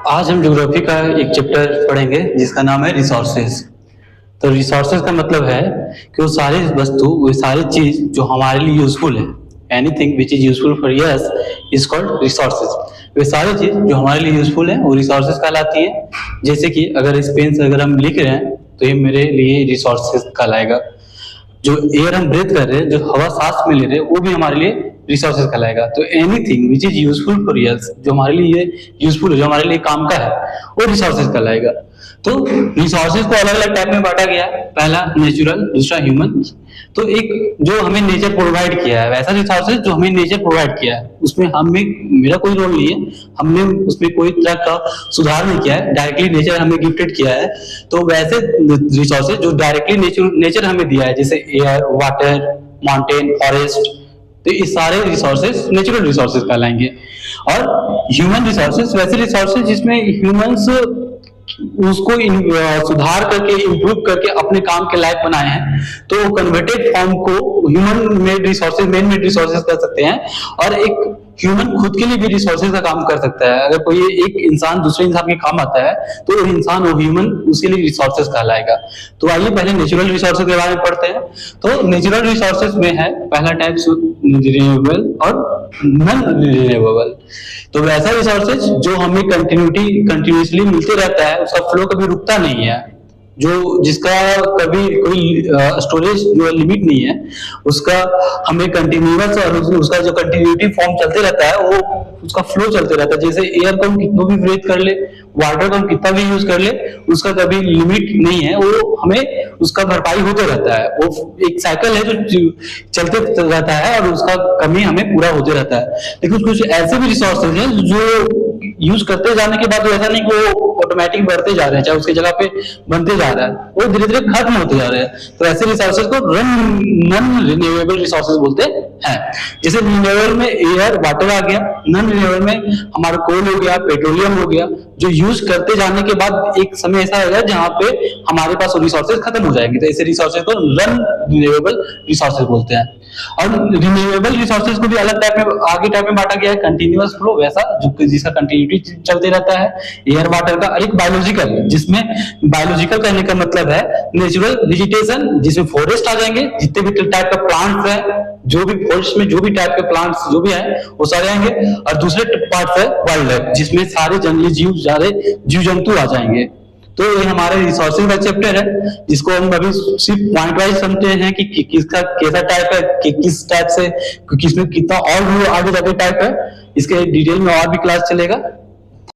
आज हम ज्योग्राफी का एक चैप्टर पढ़ेंगे जिसका नाम है रिसोर्सेज। तो रिसोर्सेज का मतलब है कि वो सारी वस्तु, वो सारी चीज जो हमारे लिए यूजफुल है, anything which is useful for us is called resources. वे सारी चीज जो हमारे लिए यूजफुल है वो रिसोर्सेज कहलाती है। जैसे कि अगर इस पेन से अगर हम लिख रहे हैं तो ये मेरे लिए रिसोर्सेज कहलाएगा। जो एयर हम ब्रीथ कर रहे हैं, जो हवा सांस में ले रहे हैं, वो भी हमारे लिए रिसोर्सेज कहलाएगा। तो anything which is useful for yes, जो हमारे लिए यूजफुल है, जो हमारे लिए काम का है, वो रिसोर्सेज कहलाएगा। तो रिसोर्सेज को अलग अलग टाइप में बांटा गया है। पहला नेचुरल, दूसरा ह्यूमन। तो एक जो हमें नेचर प्रोवाइड किया है, वैसा रिसोर्सेज जो हमें नेचर प्रोवाइड किया है, उसमें हमें, मेरा कोई रोल नहीं है, हमने उसमें कोई तरह का सुधार नहीं किया है, डायरेक्टली नेचर हमें गिफ्टेड किया है। तो वैसे रिसोर्सेज जो डायरेक्टली नेचर हमें दिया है, जैसे एयर, वाटर, माउंटेन, फॉरेस्ट, तो ये सारे रिसोर्सेज नेचुरल रिसोर्सेज कहलाएंगे। और ह्यूमन रिसोर्सेज वैसे रिसोर्सेज जिसमें ह्यूमंस उसको सुधार करके, इंप्रूव करके अपने काम के लायक बनाए हैं, तो कन्वर्टेड फॉर्म को human made resources, man made resources कर सकते हैं। और एक ह्यूमन खुद के लिए भी रिसोर्सेज का काम कर सकता है। अगर कोई एक इंसान दूसरे इंसान के काम आता है तो वो इंसान, वो ह्यूमन, उसके लिए रिसोर्सेज कहलाएगा। तो आइए पहले नेचुरल रिसोर्सेज के बारे में पढ़ते हैं। तो नेचुरल रिसोर्सेज में है पहला टाइप रिन्यूएबल और नॉन रिन्यूएबल। तो वैसा रिसोर्सेज जो हमें कंटिन्यूसली मिलते रहता है, उसका फ्लो कभी रुकता नहीं है, जो जिसका कभी कोई स्टोरेज जो लिमिट नहीं है, उसका हमें कंटिन्यूअस, और उसका जो कंटिन्यूटी फॉर्म चलते रहता है, वो उसका फ्लो चलते रहता है। जैसे एयर को हम कितना भी ब्रीथ कर ले, वाटर को हम कितना भी यूज कर ले, उसका कभी लिमिट नहीं है, वो हमें उसका भरपाई होते रहता है। वो एक साइकिल है जो चलते रहता है और उसका कमी हमें पूरा होते रहता है। लेकिन कुछ ऐसे भी रिसोर्सेज हैं जो यूज करते जाने के बाद ऐसा नहीं कि वो ऑटोमेटिक बढ़ते जा रहे हैं, चाहे उसकी जगह पे बनते जा रहा है, वो धीरे धीरे खत्म होते जा रहे हैं। तो ऐसे रिसोर्सेज को नॉन रिन्यूएबल रिसोर्सेज बोलते हैं। जैसे रिन्यूएबल में एयर, वाटर आ गया, नॉन रिन्यूएबल में हमारा कोल हो गया, पेट्रोलियम हो गया, जो यूज करते जाने के बाद एक समय ऐसा आएगा जहां पे हमारे पास रिसोर्सेज खत्म हो जाएंगे। तो ऐसे रिसोर्सेज को नॉन रिन्यूएबल रिसोर्सेज बोलते हैं। और रिन्यूएबल रिसोर्सेज को भी अलग टाइप में, आगे टाइप में बांटा गया है। कंटिन्यूअस फ्लो, वैसा जिसका कंटिन्यूटी चलते रहता है, एयर, वाटर का। और एक बायोलॉजिकल, जिसमें बायोलॉजिकल कहने का मतलब है नेचुरल वेजिटेशन, जिसमें फॉरेस्ट आ जाएंगे, जितने भी टाइप का प्लांट्स है, जो भी फॉरेस्ट में जो भी टाइप के प्लांट्स जो भी है वो सारे आएंगे। और दूसरे पार्ट है वाइल्ड लाइफ, जिसमें सारे जंगली जीव, सारे जीव जंतु आ जाएंगे। तो ये हमारे रिसोर्सेज का चैप्टर है, जिसको हम अभी सिर्फ पॉइंट वाइज समझते हैं कि किसका कैसा टाइप है, कि किस टाइप से, किसमें कितना और भी आगे जाके टाइप है। इसके डिटेल में और भी क्लास चलेगा।